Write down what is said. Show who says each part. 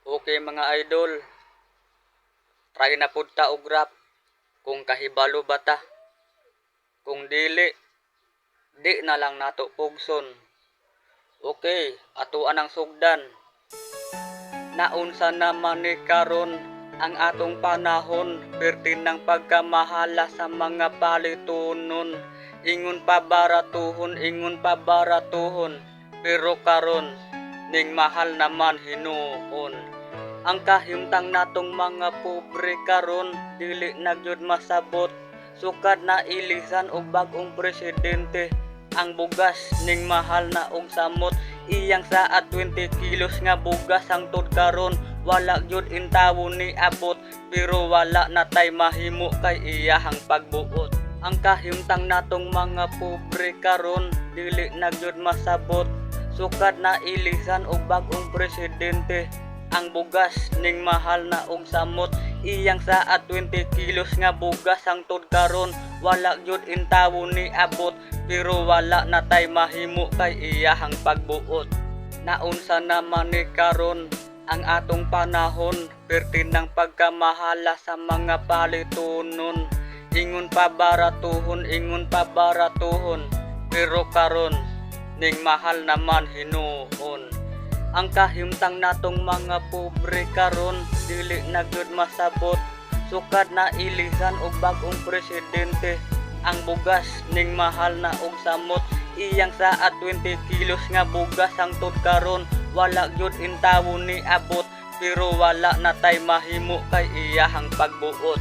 Speaker 1: Okay mga idol, try na pud ta og rap kung kahibalo ba ta. Kung dili, di na lang nato pugson. Okay, atuan ang sugdan. Naunsa naman ni karon ang atong panahon, pertin ng pagkamahala sa mga palitunon. Ingon pa baratuhon, pero karon ning mahal naman hinuon. Ang kahimtang natong mga pobre karon dili na gyud masabot. Sukad na ilisan og bag-ong presidente. Ang bugas ning mahal na og samot. Iyang saat 20 kilos nga bugas ang tud karon wala gyud intawo ni abot, pero wala na tay mahimo kay iyahang pagbuot. Ang kahimtang natong mga pobre karon dili na gyud masabot. Sukad na ilisan og bag-ong presidente. Ang bugas ning mahal na og samot. Iyang saat 20 kilos nga bugas ang tud karon wala gyud intawo ni abot, pero wala na tay mahimo kay iyahang pagbuot. Naunsa naman ni karon ang atong panahon, pertin ng pagkamahala sa mga palitunon. Ingon pa baratuhon, pero karon ning mahal naman hinuon. Ang kahimtang natong mga pobre karon dili na gyud masabot. Sukad na ilisan og bag-ong presidente. Ang bugas ning mahal na og samot. Iyang saat 20 kilos nga bugas ang tud karon wala gyud intawo ni abot, pero wala na tay mahimo kay iyahang pagbuot.